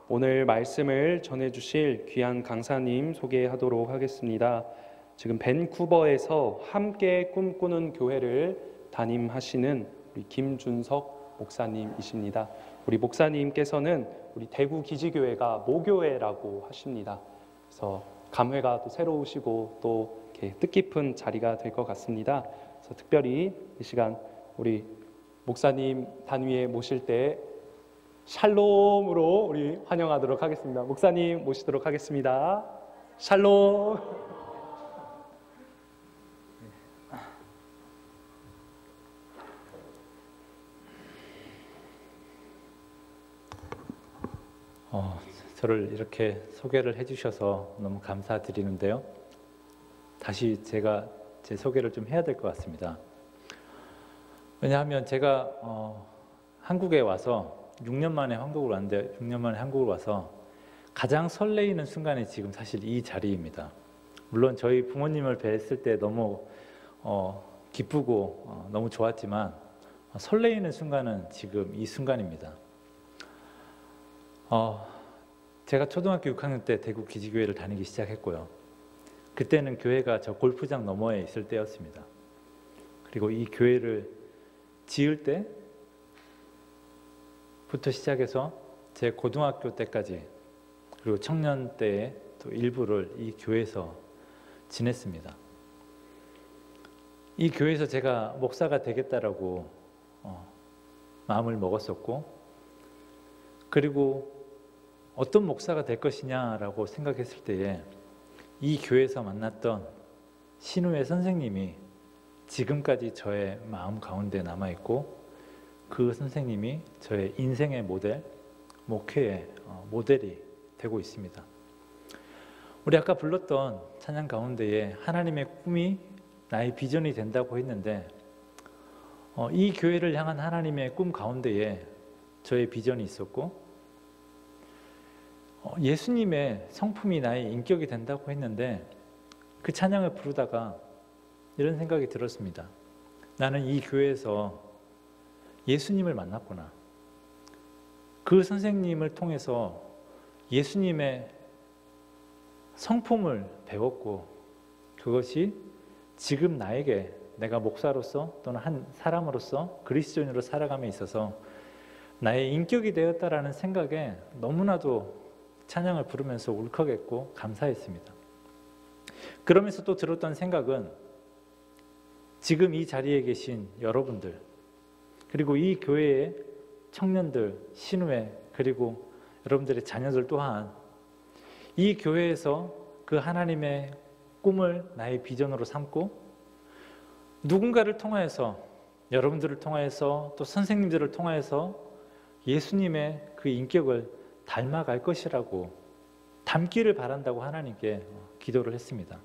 오늘 말씀을 전해주실 귀한 강사님 소개하도록 하겠습니다. 지금 밴쿠버에서 함께 꿈꾸는 교회를 담임하시는 우리 김준석 목사님이십니다. 우리 목사님께서는 우리 대구 기지교회가 모교회라고 하십니다. 그래서 감회가 또 새로우시고 또 이렇게 뜻깊은 자리가 될 것 같습니다. 그래서 특별히 이 시간 우리 목사님 단위에 모실 때 샬롬으로 우리 환영하도록 하겠습니다. 목사님 모시도록 하겠습니다. 샬롬. 저를 이렇게 소개를 해주셔서 너무 감사드리는데요. 다시 제가 제 소개를 좀 해야 될 것 같습니다. 왜냐하면 제가 한국에 와서 6년 만에 한국을 왔는데 6년 만에 한국을 와서 가장 설레이는 순간이 지금 사실 이 자리입니다. 물론 저희 부모님을 뵀을 때 너무 기쁘고 너무 좋았지만 설레이는 순간은 지금 이 순간입니다. 제가 초등학교 6학년 때 대구 기지교회를 다니기 시작했고요. 그때는 교회가 저 골프장 너머에 있을 때였습니다. 그리고 이 교회를 지을 때부터 시작해서 제 고등학교 때까지 그리고 청년 때의 또 일부를 이 교회에서 지냈습니다. 이 교회에서 제가 목사가 되겠다라고 마음을 먹었었고, 그리고 어떤 목사가 될 것이냐라고 생각했을 때에 이 교회에서 만났던 신우의 선생님이 지금까지 저의 마음 가운데 남아있고, 그 선생님이 저의 인생의 모델, 목회의 모델이 되고 있습니다. 우리 아까 불렀던 찬양 가운데에 하나님의 꿈이 나의 비전이 된다고 했는데, 이 교회를 향한 하나님의 꿈 가운데에 저의 비전이 있었고, 예수님의 성품이 나의 인격이 된다고 했는데, 그 찬양을 부르다가 이런 생각이 들었습니다. 나는 이 교회에서 예수님을 만났구나. 그 선생님을 통해서 예수님의 성품을 배웠고, 그것이 지금 나에게 내가 목사로서 또는 한 사람으로서 그리스도인으로 살아감에 있어서 나의 인격이 되었다라는 생각에 너무나도 찬양을 부르면서 울컥했고 감사했습니다. 그러면서 또 들었던 생각은 지금 이 자리에 계신 여러분들, 그리고 이 교회의 청년들, 신우회, 그리고 여러분들의 자녀들 또한 이 교회에서 그 하나님의 꿈을 나의 비전으로 삼고 누군가를 통하여서, 여러분들을 통하여서 또 선생님들을 통하여서 예수님의 그 인격을 닮아갈 것이라고, 닮기를 바란다고 하나님께 기도를 했습니다.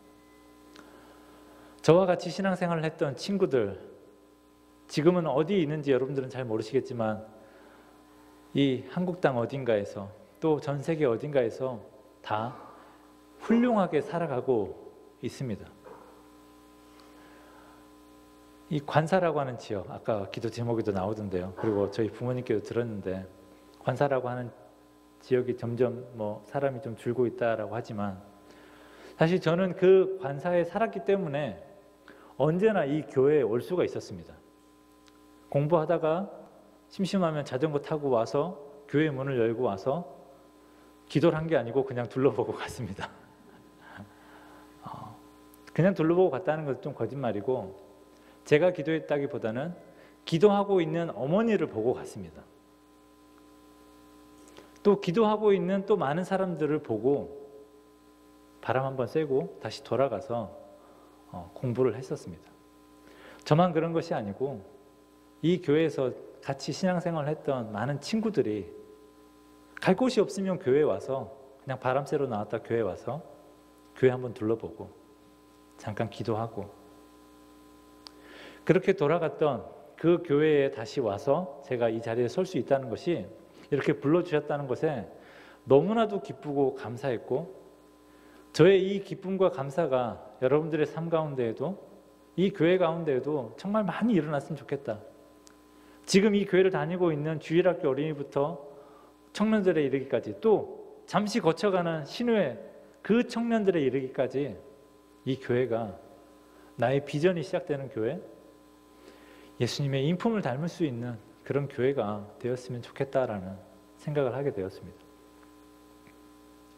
저와 같이 신앙생활을 했던 친구들, 지금은 어디에 있는지 여러분들은 잘 모르시겠지만 이 한국 땅 어딘가에서 또 전 세계 어딘가에서 다 훌륭하게 살아가고 있습니다. 이 관사라고 하는 지역, 아까 기도 제목에도 나오던데요. 그리고 저희 부모님께도 들었는데, 관사라고 하는 지역이 점점 사람이 좀 줄고 있다라고 하지만, 사실 저는 그 관사에 살았기 때문에 언제나 이 교회에 올 수가 있었습니다. 공부하다가 심심하면 자전거 타고 와서 교회 문을 열고 와서 기도를 한 게 아니고 그냥 둘러보고 갔습니다. 그냥 둘러보고 갔다는 것은 좀 거짓말이고, 제가 기도했다기보다는 기도하고 있는 어머니를 보고 갔습니다. 또 기도하고 있는 또 많은 사람들을 보고 바람 한번 쐬고 다시 돌아가서 공부를 했었습니다. 저만 그런 것이 아니고 이 교회에서 같이 신앙생활을 했던 많은 친구들이 갈 곳이 없으면 교회에 와서 그냥 바람 쐬러 나왔다 교회에 와서 교회 한번 둘러보고 잠깐 기도하고, 그렇게 돌아갔던 그 교회에 다시 와서 제가 이 자리에 설 수 있다는 것이, 이렇게 불러주셨다는 것에 너무나도 기쁘고 감사했고, 저의 이 기쁨과 감사가 여러분들의 삶 가운데에도, 이 교회 가운데에도 정말 많이 일어났으면 좋겠다. 지금 이 교회를 다니고 있는 주일학교 어린이부터 청년들에 이르기까지, 또 잠시 거쳐가는 신후의 그 청년들에 이르기까지 이 교회가, 나의 비전이 시작되는 교회, 예수님의 인품을 닮을 수 있는 그런 교회가 되었으면 좋겠다라는 생각을 하게 되었습니다.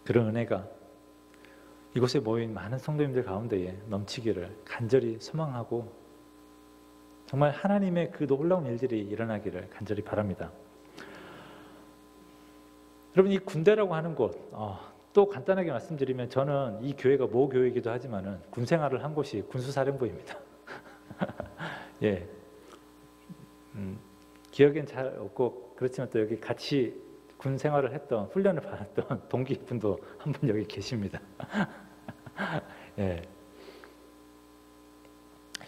그런 은혜가 이곳에 모인 많은 성도님들 가운데에 넘치기를 간절히 소망하고, 정말 하나님의 그 놀라운 일들이 일어나기를 간절히 바랍니다. 여러분, 이 군대라고 하는 곳, 또 간단하게 말씀드리면, 저는 이 교회가 모 교회이기도 하지만은 군 생활을 한 곳이 군수사령부입니다. 예, 기억엔 잘 없고 그렇지만 또 여기 같이 군 생활을 했던, 훈련을 받았던 동기분도 한 분 여기 계십니다. 예.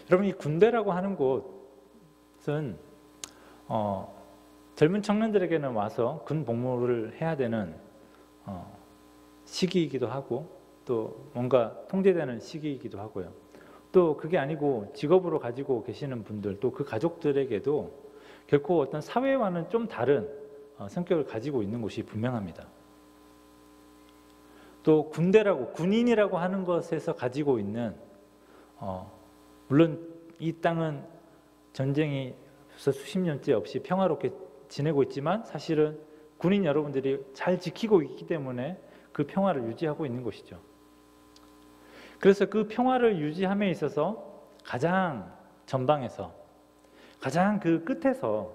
여러분, 이 군대라고 하는 곳은 젊은 청년들에게는 와서 군 복무를 해야 되는 시기이기도 하고, 또 뭔가 통제되는 시기이기도 하고요. 또 그게 아니고 직업으로 가지고 계시는 분들, 또 그 가족들에게도 결코 어떤 사회와는 좀 다른 성격을 가지고 있는 곳이 분명합니다. 또 군대라고, 군인이라고 하는 것에서 가지고 있는, 물론 이 땅은 전쟁이 벌써 수십 년째 없이 평화롭게 지내고 있지만, 사실은 군인 여러분들이 잘 지키고 있기 때문에 그 평화를 유지하고 있는 것이죠. 그래서 그 평화를 유지함에 있어서 가장 전방에서, 가장 그 끝에서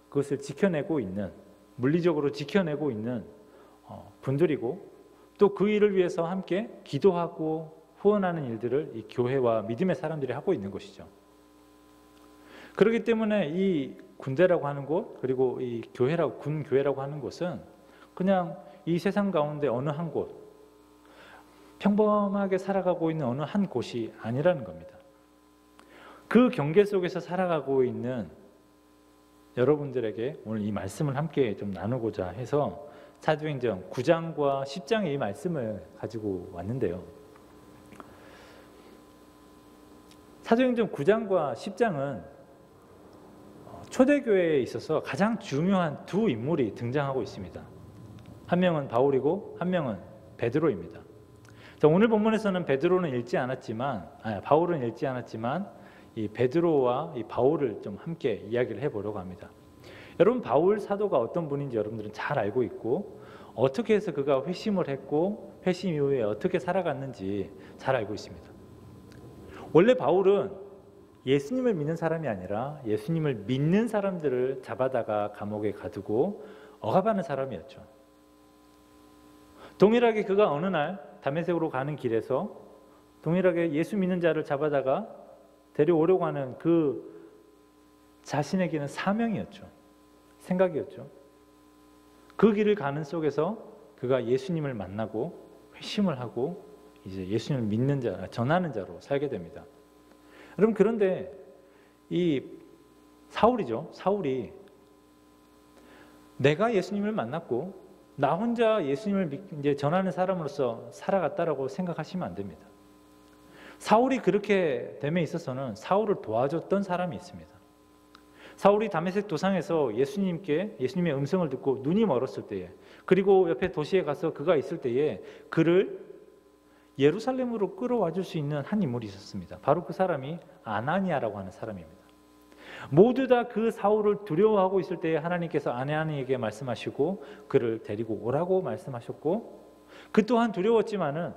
그것을 지켜내고 있는, 물리적으로 지켜내고 있는 분들이고, 또 그 일을 위해서 함께 기도하고 후원하는 일들을 이 교회와 믿음의 사람들이 하고 있는 것이죠. 그렇기 때문에 이 군대라고 하는 곳, 그리고 이 교회라고, 군교회라고 하는 곳은 그냥 이 세상 가운데 어느 한 곳, 평범하게 살아가고 있는 어느 한 곳이 아니라는 겁니다. 그 경계 속에서 살아가고 있는 여러분들에게 오늘 이 말씀을 함께 좀 나누고자 해서 사도행전 9장과 10장의 이 말씀을 가지고 왔는데요. 사도행전 9장과 10장은 초대교회에 있어서 가장 중요한 두 인물이 등장하고 있습니다. 한 명은 바울이고 한 명은 베드로입니다. 오늘 본문에서는 베드로는 읽지 않았지만, 바울은 읽지 않았지만 이 베드로와 이 바울을 좀 함께 이야기를 해보려고 합니다. 여러분, 바울 사도가 어떤 분인지 여러분들은 잘 알고 있고, 어떻게 해서 그가 회심을 했고 회심 이후에 어떻게 살아갔는지 잘 알고 있습니다. 원래 바울은 예수님을 믿는 사람이 아니라 예수님을 믿는 사람들을 잡아다가 감옥에 가두고 억압하는 사람이었죠. 동일하게 그가 어느 날 다메섹으로 가는 길에서 동일하게 예수 믿는 자를 잡아다가 데려오려고 하는 그 자신에게는 사명이었죠. 생각이었죠. 그 길을 가는 속에서 그가 예수님을 만나고 회심을 하고 이제 예수님을 믿는 자, 전하는 자로 살게 됩니다. 여러분, 그런데 이 사울이죠. 사울이 내가 예수님을 만났고 나 혼자 예수님을 이제 전하는 사람으로서 살아갔다라고 생각하시면 안 됩니다. 사울이 그렇게 됨에 있어서는 사울을 도와줬던 사람이 있습니다. 사울이 다메섹 도상에서 예수님의 음성을 듣고 눈이 멀었을 때에, 그리고 옆에 도시에 가서 그가 있을 때에 그를 예루살렘으로 끌어와 줄 수 있는 한 인물이 있었습니다. 바로 그 사람이 아나니아라고 하는 사람입니다. 모두 다 그 사울을 두려워하고 있을 때에 하나님께서 아나니에게 말씀하시고 그를 데리고 오라고 말씀하셨고, 그 또한 두려웠지만은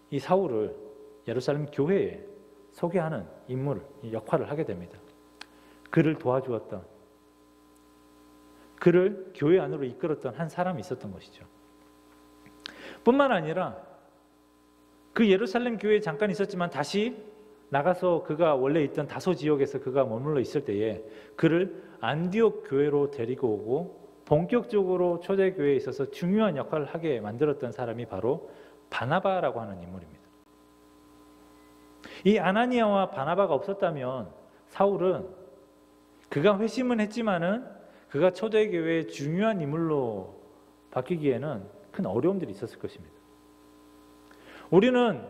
이 사울을 예루살렘 교회에 소개하는 인물, 역할을 하게 됩니다. 그를 도와주었던, 그를 교회 안으로 이끌었던 한 사람이 있었던 것이죠. 뿐만 아니라 그 예루살렘 교회에 잠깐 있었지만 다시 나가서 그가 원래 있던 다소 지역에서 그가 머물러 있을 때에 그를 안디옥 교회로 데리고 오고 본격적으로 초대교회에 있어서 중요한 역할을 하게 만들었던 사람이 바로 바나바라고 하는 인물입니다. 이 아나니아와 바나바가 없었다면 사울은 그가 회심은 했지만은 그가 초대교회의 중요한 인물로 바뀌기에는 큰 어려움들이 있었을 것입니다. 우리는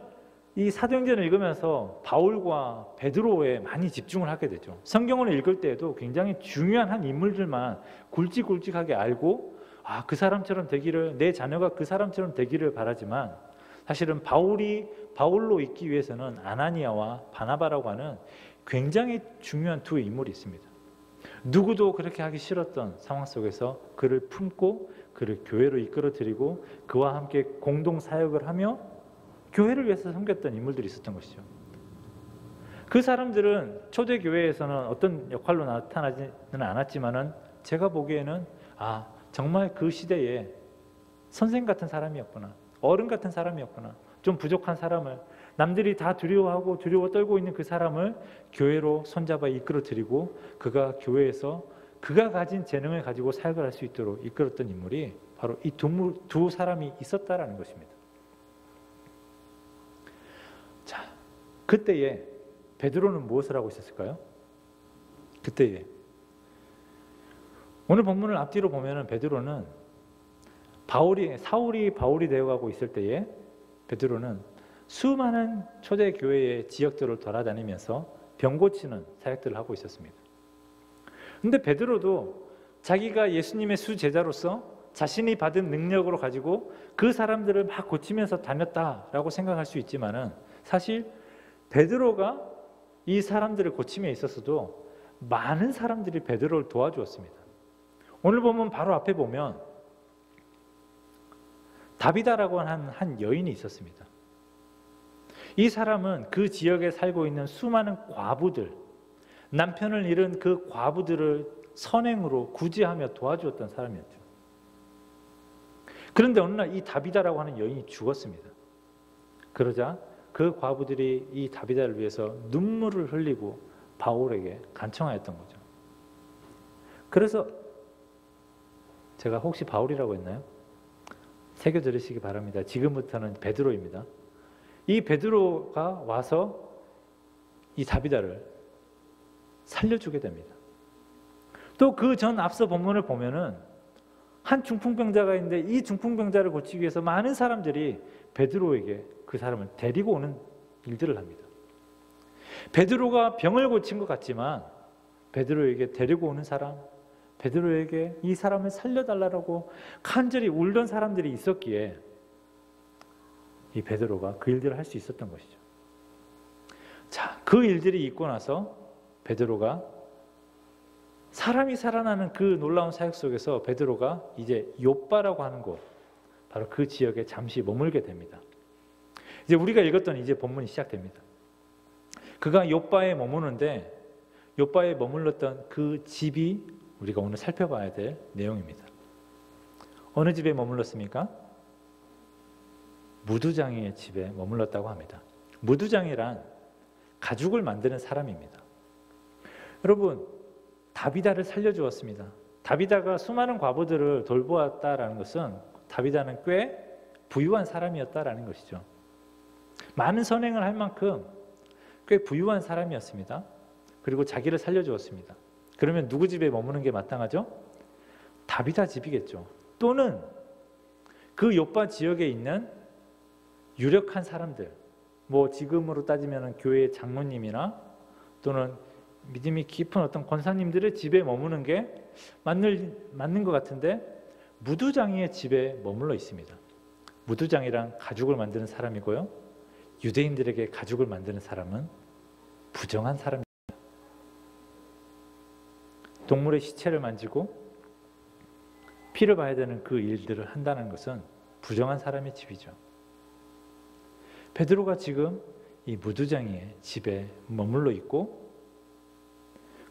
이 사도행전을 읽으면서 바울과 베드로에 많이 집중을 하게 되죠. 성경을 읽을 때에도 굉장히 중요한 한 인물들만 굵직굵직하게 알고 그 사람처럼 되기를, 내 자녀가 그 사람처럼 되기를 바라지만 사실은 바울로 있기 위해서는 아나니아와 바나바라고 하는 굉장히 중요한 두 인물이 있습니다. 누구도 그렇게 하기 싫었던 상황 속에서 그를 품고 그를 교회로 이끌어들이고 그와 함께 공동 사역을 하며 교회를 위해서 섬겼던 인물들이 있었던 것이죠. 그 사람들은 초대교회에서는 어떤 역할로 나타나지는 않았지만은 제가 보기에는 정말 그 시대에 선생 같은 사람이었구나, 어른 같은 사람이었구나, 좀 부족한 사람을, 남들이 다 두려워하고 두려워 떨고 있는 그 사람을 교회로 손잡아 이끌어드리고 그가 교회에서 그가 가진 재능을 가지고 사역을 할 수 있도록 이끌었던 인물이 바로 이 두 사람이 있었다라는 것입니다. 자, 그때에 베드로는 무엇을 하고 있었을까요? 그때에 오늘 본문을 앞뒤로 보면은 베드로는 사울이 바울이 되어가고 있을 때에 베드로는 수많은 초대교회의 지역들을 돌아다니면서 병 고치는 사역들을 하고 있었습니다. 그런데 베드로도 자기가 예수님의 수제자로서 자신이 받은 능력으로 가지고 그 사람들을 막 고치면서 다녔다라고 생각할 수 있지만은 사실 베드로가 이 사람들을 고침에 있어서도 많은 사람들이 베드로를 도와주었습니다. 오늘 보면 바로 앞에 보면 다비다라고 하는 한 여인이 있었습니다. 이 사람은 그 지역에 살고 있는 수많은 과부들, 남편을 잃은 그 과부들을 선행으로 구제하며 도와주었던 사람이었죠. 그런데 어느 날 이 다비다라고 하는 여인이 죽었습니다. 그러자 그 과부들이 이 다비다를 위해서 눈물을 흘리고 바울에게 간청하였던 거죠. 그래서 제가 혹시 바울이라고 했나요? 새겨 들으시기 바랍니다. 지금부터는 베드로입니다. 이 베드로가 와서 이 다비다를 살려주게 됩니다. 또 그 전 앞서 본문을 보면은 한 중풍병자가 있는데 이 중풍병자를 고치기 위해서 많은 사람들이 베드로에게 그 사람을 데리고 오는 일들을 합니다. 베드로가 병을 고친 것 같지만 베드로에게 데리고 오는 사람, 베드로에게 이 사람을 살려달라고 간절히 울던 사람들이 있었기에 이 베드로가 그 일들을 할 수 있었던 것이죠. 자, 그 일들이 있고 나서 베드로가 사람이 살아나는 그 놀라운 사역 속에서 베드로가 이제 욥바라고 하는 곳, 바로 그 지역에 잠시 머물게 됩니다. 이제 우리가 읽었던 이제 본문이 시작됩니다. 그가 욥바에 머무는데 욥바에 머물렀던 그 집이 우리가 오늘 살펴봐야 될 내용입니다. 어느 집에 머물렀습니까? 무두장이의 집에 머물렀다고 합니다. 무두장이란 가죽을 만드는 사람입니다. 여러분, 다비다를 살려주었습니다. 다비다가 수많은 과부들을 돌보았다라는 것은 다비다는 꽤 부유한 사람이었다라는 것이죠. 많은 선행을 할 만큼 꽤 부유한 사람이었습니다. 그리고 자기를 살려주었습니다. 그러면 누구 집에 머무는 게 마땅하죠? 다비다 집이겠죠. 또는 그 욥바 지역에 있는 유력한 사람들, 뭐 지금으로 따지면 교회의 장로님이나 또는 믿음이 깊은 어떤 권사님들의 집에 머무는 게 맞는 것 같은데 무두장이의 집에 머물러 있습니다. 무두장이란 가죽을 만드는 사람이고요. 유대인들에게 가죽을 만드는 사람은 부정한 사람입니다. 동물의 시체를 만지고 피를 봐야 되는 그 일들을 한다는 것은 부정한 사람의 집이죠. 베드로가 지금 이 무두장이의 집에 머물러 있고,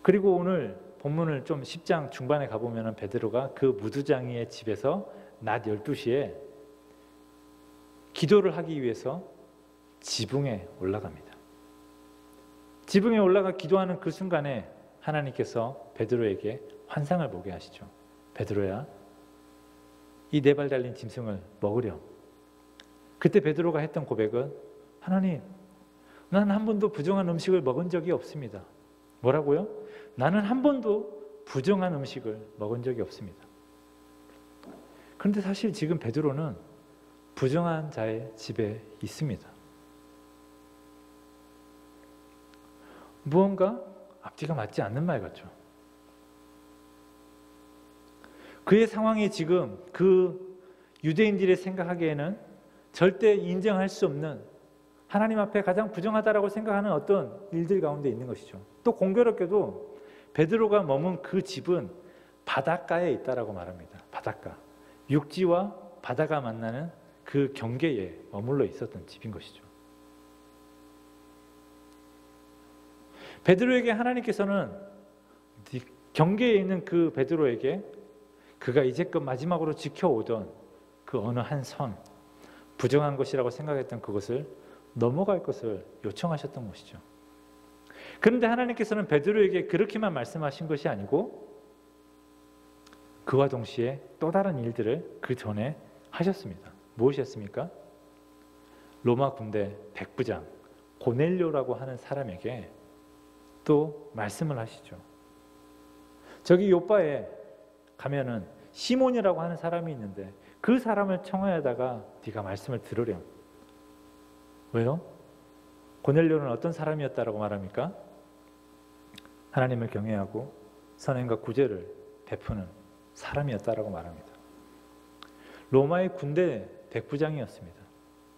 그리고 오늘 본문을 좀 10장 중반에 가보면 베드로가 그 무두장이의 집에서 낮 12시에 기도를 하기 위해서 지붕에 올라갑니다. 지붕에 올라가 기도하는 그 순간에 하나님께서 베드로에게 환상을 보게 하시죠. 베드로야, 이 네 발 달린 짐승을 먹으렴. 그때 베드로가 했던 고백은, 하나님, 난 한 번도 부정한 음식을 먹은 적이 없습니다. 뭐라고요? 나는 한 번도 부정한 음식을 먹은 적이 없습니다. 그런데 사실 지금 베드로는 부정한 자의 집에 있습니다. 무언가 앞뒤가 맞지 않는 말 같죠. 그의 상황이 지금 그 유대인들이 생각하기에는 절대 인정할 수 없는, 하나님 앞에 가장 부정하다라고 생각하는 어떤 일들 가운데 있는 것이죠. 또 공교롭게도 베드로가 머문 그 집은 바닷가에 있다라고 말합니다. 바닷가, 육지와 바다가 만나는 그 경계에 머물러 있었던 집인 것이죠. 베드로에게 하나님께서는 경계에 있는 그 베드로에게 그가 이제껏 마지막으로 지켜오던 그 어느 한 선, 부정한 것이라고 생각했던 그것을 넘어갈 것을 요청하셨던 것이죠. 그런데 하나님께서는 베드로에게 그렇게만 말씀하신 것이 아니고 그와 동시에 또 다른 일들을 그 전에 하셨습니다. 무엇이었습니까? 로마 군대 백부장 고넬료라고 하는 사람에게 또 말씀을 하시죠. 저기 요바에 가면은 시몬이라고 하는 사람이 있는데 그 사람을 청하에다가 네가 말씀을 들으렴. 왜요? 고넬료는 어떤 사람이었다라고 말합니까? 하나님을 경외하고 선행과 구제를 베푸는 사람이었다라고 말합니다. 로마의 군대 백부장이었습니다.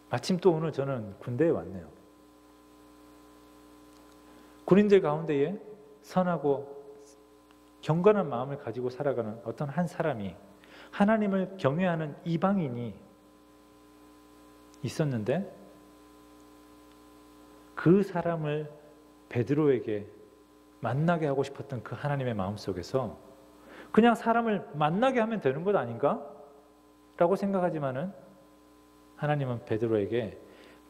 마침 또 오늘 저는 군대에 왔네요. 군인들 가운데에 선하고 경건한 마음을 가지고 살아가는 어떤 한 사람이, 하나님을 경외하는 이방인이 있었는데 그 사람을 베드로에게 만나게 하고 싶었던 그 하나님의 마음속에서 그냥 사람을 만나게 하면 되는 것 아닌가? 라고 생각하지만은 하나님은 베드로에게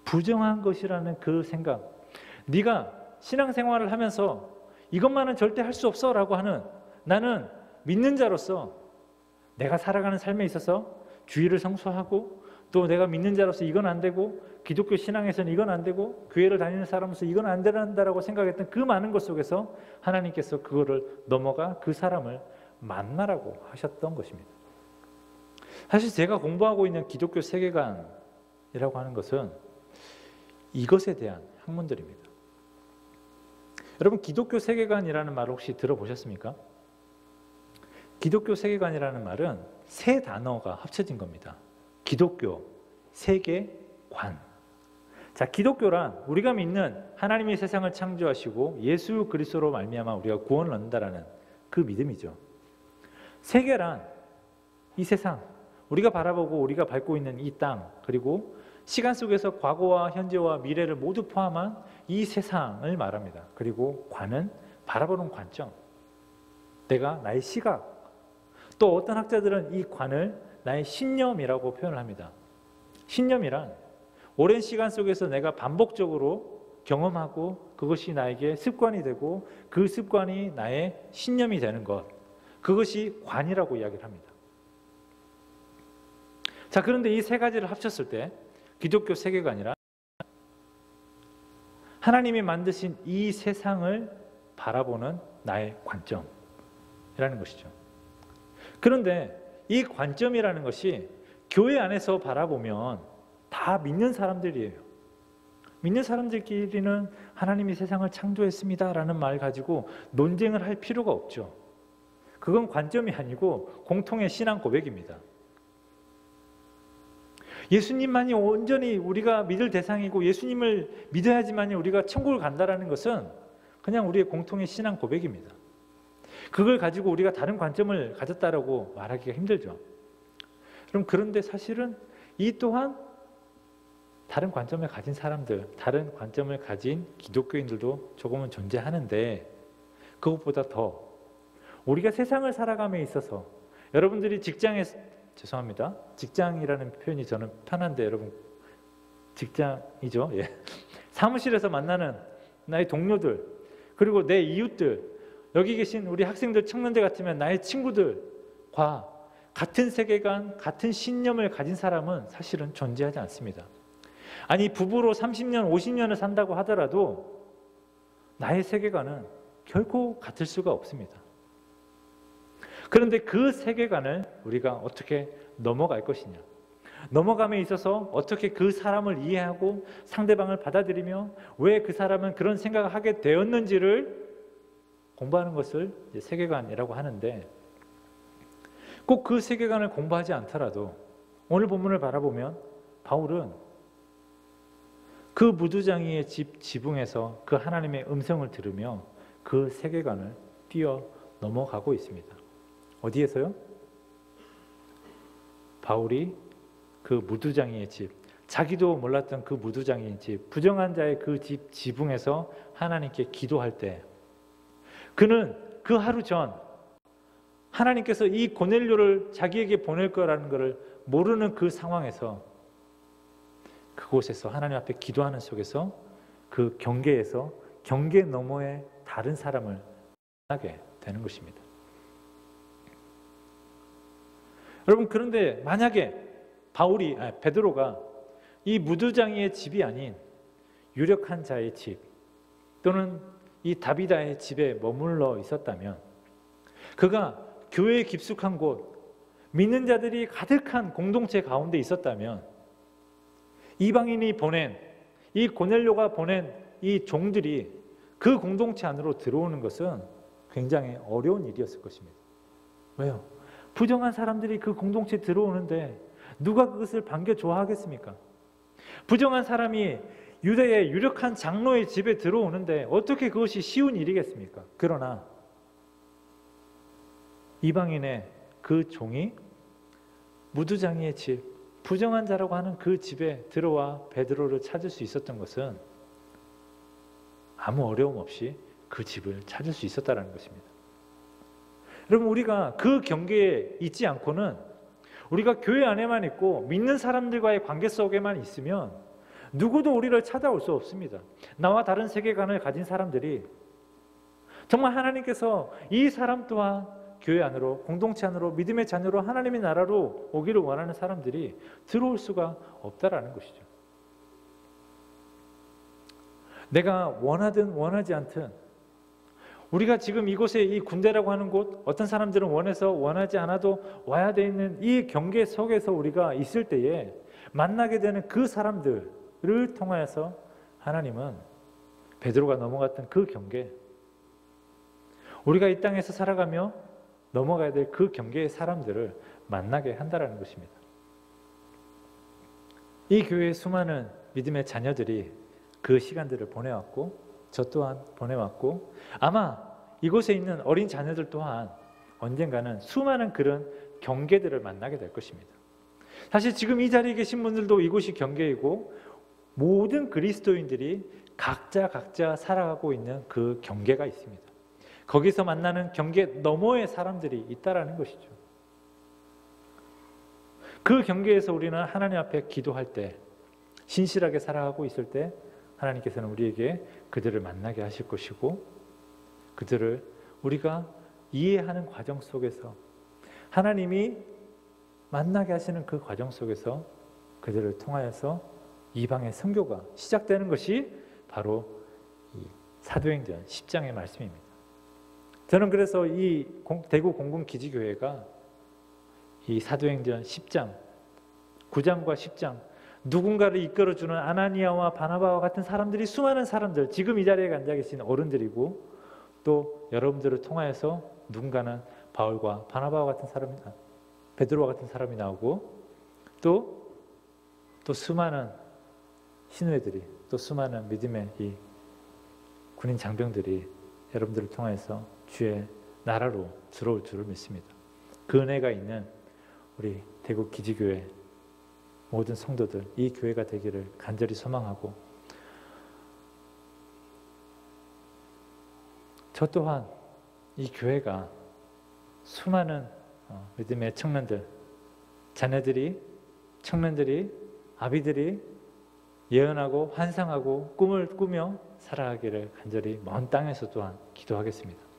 부정한 것이라는 그 생각, 네가 신앙생활을 하면서 이것만은 절대 할 수 없어 라고 하는, 나는 믿는 자로서 내가 살아가는 삶에 있어서 주의를 성수하고 또 내가 믿는 자로서 이건 안 되고 기독교 신앙에서는 이건 안 되고 교회를 다니는 사람으로서 이건 안 된다라고 생각했던 그 많은 것 속에서 하나님께서 그거를 넘어가 그 사람을 만나라고 하셨던 것입니다. 사실 제가 공부하고 있는 기독교 세계관이라고 하는 것은 이것에 대한 학문들입니다. 여러분, 기독교 세계관이라는 말을 혹시 들어보셨습니까? 기독교 세계관이라는 말은 세 단어가 합쳐진 겁니다. 기독교, 세계관. 자, 기독교란 우리가 믿는 하나님이 세상을 창조하시고 예수 그리스도로 말미암아 우리가 구원을 얻는다라는 그 믿음이죠. 세계란 이 세상, 우리가 바라보고 우리가 밟고 있는 이 땅, 그리고 시간 속에서 과거와 현재와 미래를 모두 포함한 이 세상을 말합니다. 그리고 관은 바라보는 관점, 내가 나의 시각, 또 어떤 학자들은 이 관을 나의 신념이라고 표현을 합니다. 신념이란 오랜 시간 속에서 내가 반복적으로 경험하고 그것이 나에게 습관이 되고 그 습관이 나의 신념이 되는 것, 그것이 관이라고 이야기를 합니다. 자, 그런데 이 세 가지를 합쳤을 때 기독교 세계관이란 하나님이 만드신 이 세상을 바라보는 나의 관점이라는 것이죠. 그런데 이 관점이라는 것이 교회 안에서 바라보면 다 믿는 사람들이에요. 믿는 사람들끼리는 하나님이 세상을 창조했습니다라는 말 가지고 논쟁을 할 필요가 없죠. 그건 관점이 아니고 공통의 신앙 고백입니다. 예수님만이 온전히 우리가 믿을 대상이고 예수님을 믿어야지만이 우리가 천국을 간다라는 것은 그냥 우리의 공통의 신앙 고백입니다. 그걸 가지고 우리가 다른 관점을 가졌다라고 말하기가 힘들죠. 그런데 사실은 이 또한 다른 관점을 가진 사람들, 다른 관점을 가진 기독교인들도 조금은 존재하는데, 그것보다 더 우리가 세상을 살아감에 있어서 여러분들이 죄송합니다. 직장이라는 표현이 저는 편한데 여러분 직장이죠. 예. 사무실에서 만나는 나의 동료들, 그리고 내 이웃들, 여기 계신 우리 학생들, 청년들 같으면 나의 친구들과 같은 세계관, 같은 신념을 가진 사람은 사실은 존재하지 않습니다. 아니, 부부로 30년, 50년을 산다고 하더라도 나의 세계관은 결코 같을 수가 없습니다. 그런데 그 세계관을 우리가 어떻게 넘어갈 것이냐, 넘어감에 있어서 어떻게 그 사람을 이해하고 상대방을 받아들이며 왜 그 사람은 그런 생각을 하게 되었는지를 공부하는 것을 세계관이라고 하는데, 꼭 그 세계관을 공부하지 않더라도 오늘 본문을 바라보면 바울은 그 무두장이의 집 지붕에서 그 하나님의 음성을 들으며 그 세계관을 뛰어 넘어가고 있습니다. 어디에서요? 바울이 그 무두장이의 집, 자기도 몰랐던 그 무두장이의 집, 부정한 자의 그 집 지붕에서 하나님께 기도할 때 그는 그 하루 전 하나님께서 이 고넬료를 자기에게 보낼 거라는 것을 모르는 그 상황에서 그곳에서 하나님 앞에 기도하는 속에서 그 경계에서 경계 너머의 다른 사람을 만나게 되는 것입니다. 여러분, 그런데 만약에 베드로가 이 무두장이의 집이 아닌 유력한 자의 집 또는 이 다비다의 집에 머물러 있었다면, 그가 교회에 깊숙한 곳, 믿는 자들이 가득한 공동체 가운데 있었다면, 이방인이 보낸, 이 고넬료가 보낸 이 종들이 그 공동체 안으로 들어오는 것은 굉장히 어려운 일이었을 것입니다. 왜요? 부정한 사람들이 그 공동체에 들어오는데 누가 그것을 반겨 좋아하겠습니까? 부정한 사람이 유대의 유력한 장로의 집에 들어오는데 어떻게 그것이 쉬운 일이겠습니까? 그러나 이방인의 그 종이 무두장이의 집, 부정한 자라고 하는 그 집에 들어와 베드로를 찾을 수 있었던 것은 아무 어려움 없이 그 집을 찾을 수 있었다는 것입니다. 여러분, 우리가 그 경계에 있지 않고는, 우리가 교회 안에만 있고 믿는 사람들과의 관계 속에만 있으면 누구도 우리를 찾아올 수 없습니다. 나와 다른 세계관을 가진 사람들이, 정말 하나님께서 이 사람 또한 교회 안으로, 공동체 안으로, 믿음의 자녀로 하나님의 나라로 오기를 원하는 사람들이 들어올 수가 없다라는 것이죠. 내가 원하든 원하지 않든, 우리가 지금 이곳에 이 군대라고 하는 곳, 어떤 사람들은 원해서 원하지 않아도 와야 돼 있는 이 경계 속에서 우리가 있을 때에 만나게 되는 그 사람들을 통하여서 하나님은 베드로가 넘어갔던 그 경계, 우리가 이 땅에서 살아가며 넘어가야 될 그 경계의 사람들을 만나게 한다는 것입니다. 이 교회의 수많은 믿음의 자녀들이 그 시간들을 보내왔고, 저 또한 보내왔고, 아마 이곳에 있는 어린 자녀들 또한 언젠가는 수많은 그런 경계들을 만나게 될 것입니다. 사실 지금 이 자리에 계신 분들도 이곳이 경계이고, 모든 그리스도인들이 각자 살아가고 있는 그 경계가 있습니다. 거기서 만나는 경계 너머의 사람들이 있다라는 것이죠. 그 경계에서 우리는 하나님 앞에 기도할 때, 신실하게 살아가고 있을 때 하나님께서는 우리에게 그들을 만나게 하실 것이고, 그들을 우리가 이해하는 과정 속에서, 하나님이 만나게 하시는 그 과정 속에서 그들을 통하여서 이방의 선교가 시작되는 것이 바로 이 사도행전 10장의 말씀입니다. 저는 그래서 이 대구 공군기지교회가 이 사도행전 10장, 9장과 10장, 누군가를 이끌어주는 아나니아와 바나바와 같은 사람들이, 수많은 사람들, 지금 이 자리에 앉아 계신 어른들이고, 또 여러분들을 통하여서 누군가는 바울과 바나바와 같은 사람, 베드로와 같은 사람이 나오고, 또 수많은 신우애들이, 또 수많은 믿음의 이 군인 장병들이 여러분들을 통해서 주의 나라로 들어올 줄을 믿습니다. 그 은혜가 있는 우리 대구 기지교회 모든 성도들, 이 교회가 되기를 간절히 소망하고, 저 또한 이 교회가 수많은 믿음의 청년들, 자녀들이, 청년들이, 아비들이 예언하고 환상하고 꿈을 꾸며 살아가기를 간절히 먼 땅에서 또한 기도하겠습니다.